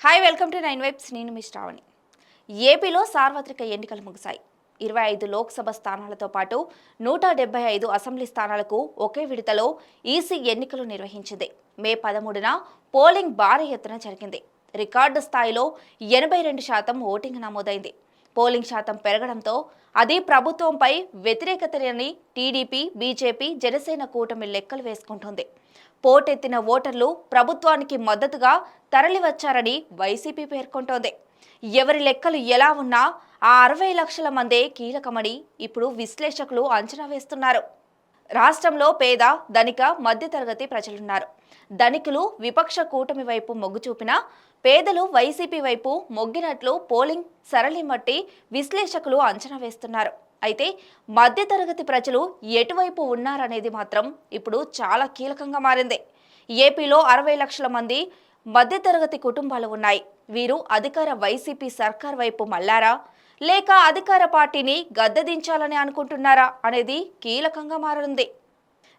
Hi welcome to 9 vibes. నేను మీ శ్రావణి. ఏపీలో సార్వత్రిక ఎన్నికలు ముగిశాయి. 25 లోక్సభ స్థానాలతో పాటు 175 అసెంబ్లీ స్థానాలకు ఒకే విడతలో ఈసీ ఎన్నికలు నిర్వహించింది. మే 13న పోలింగ్ భారీ ఎత్తున జరిగింది. రికార్డు స్థాయిలో 82% ఓటింగ్ నమోదైంది. పోలింగ్ శాతం పెరగడంతో అది ప్రభుత్వంపై వ్యతిరేకతని టీడీపీ, బీజేపీ, జనసేన కూటమి లెక్కలు వేసుకుంటుంది. పోటెత్తిన ఓటర్లు ప్రభుత్వానికి మద్దతుగా తరలివచ్చారని వైసీపీ పేర్కొంటోంది. ఎవరి లెక్కలు ఎలా ఉన్నా ఆ 60 లక్షల మందే కీలకమని ఇప్పుడు విశ్లేషకులు అంచనా వేస్తున్నారు. రాష్ట్రంలో పేద, ధనిక, మధ్యతరగతి ప్రజలున్నారు. ధనికులు విపక్ష కూటమి వైపు మొగ్గు చూపినా పేదలు వైసీపీ వైపు మొగ్గినట్లు పోలింగ్ సరళి బట్టి విశ్లేషకులు అంచనా వేస్తున్నారు. అయితే మధ్యతరగతి ప్రజలు ఎటువైపు ఉన్నారనేది మాత్రం ఇప్పుడు చాలా కీలకంగా మారింది. ఏపీలో 60 లక్షల మంది మధ్యతరగతి కుటుంబాలు ఉన్నాయి. వీరు అధికార వైసీపీ సర్కార్ వైపు మళ్లారా, లేక అధికార పార్టీని గద్దెదించాలని అనుకుంటున్నారా అనేది కీలకంగా మారనుంది.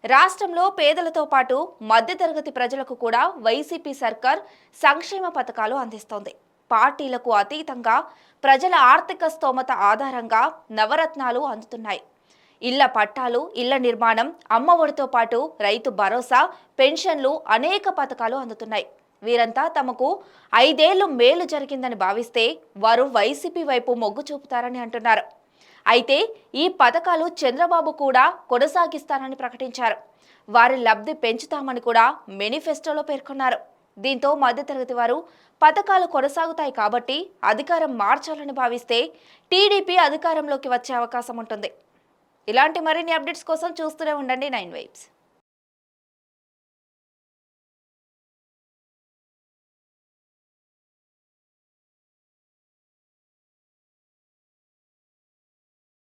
రాష్ట్రంలో పేదలతో పాటు మధ్యతరగతి ప్రజలకు కూడా వైసీపీ సర్కార్ సంక్షేమ పథకాలు అందిస్తోంది. పార్టీలకు అతీతంగా ప్రజల ఆర్థిక స్తోమత ఆధారంగా నవరత్నాలు అందుతున్నాయి. ఇళ్ల పట్టాలు, ఇళ్ల నిర్మాణం, అమ్మఒడితో పాటు రైతు భరోసా, పెన్షన్లు, అనేక పథకాలు అందుతున్నాయి. వీరంతా తమకు 5 ఏళ్లు మేలు జరిగిందని భావిస్తే వారు వైసీపీ వైపు మొగ్గు చూపుతారని అంటున్నారు. అయితే ఈ పథకాలు చంద్రబాబు కూడా కొనసాగిస్తానని ప్రకటించారు. వారి లబ్ధి పెంచుతామని కూడా మేనిఫెస్టోలో పేర్కొన్నారు. దీంతో మధ్యతరగతి వారు పథకాలు కొనసాగుతాయి కాబట్టి అధికారం మార్చాలని భావిస్తే టీడీపీ అధికారంలోకి వచ్చే అవకాశం ఉంటుంది. ఇలాంటి మరిన్ని అప్డేట్స్ కోసం చూస్తూనే ఉండండి 9 వైబ్స్.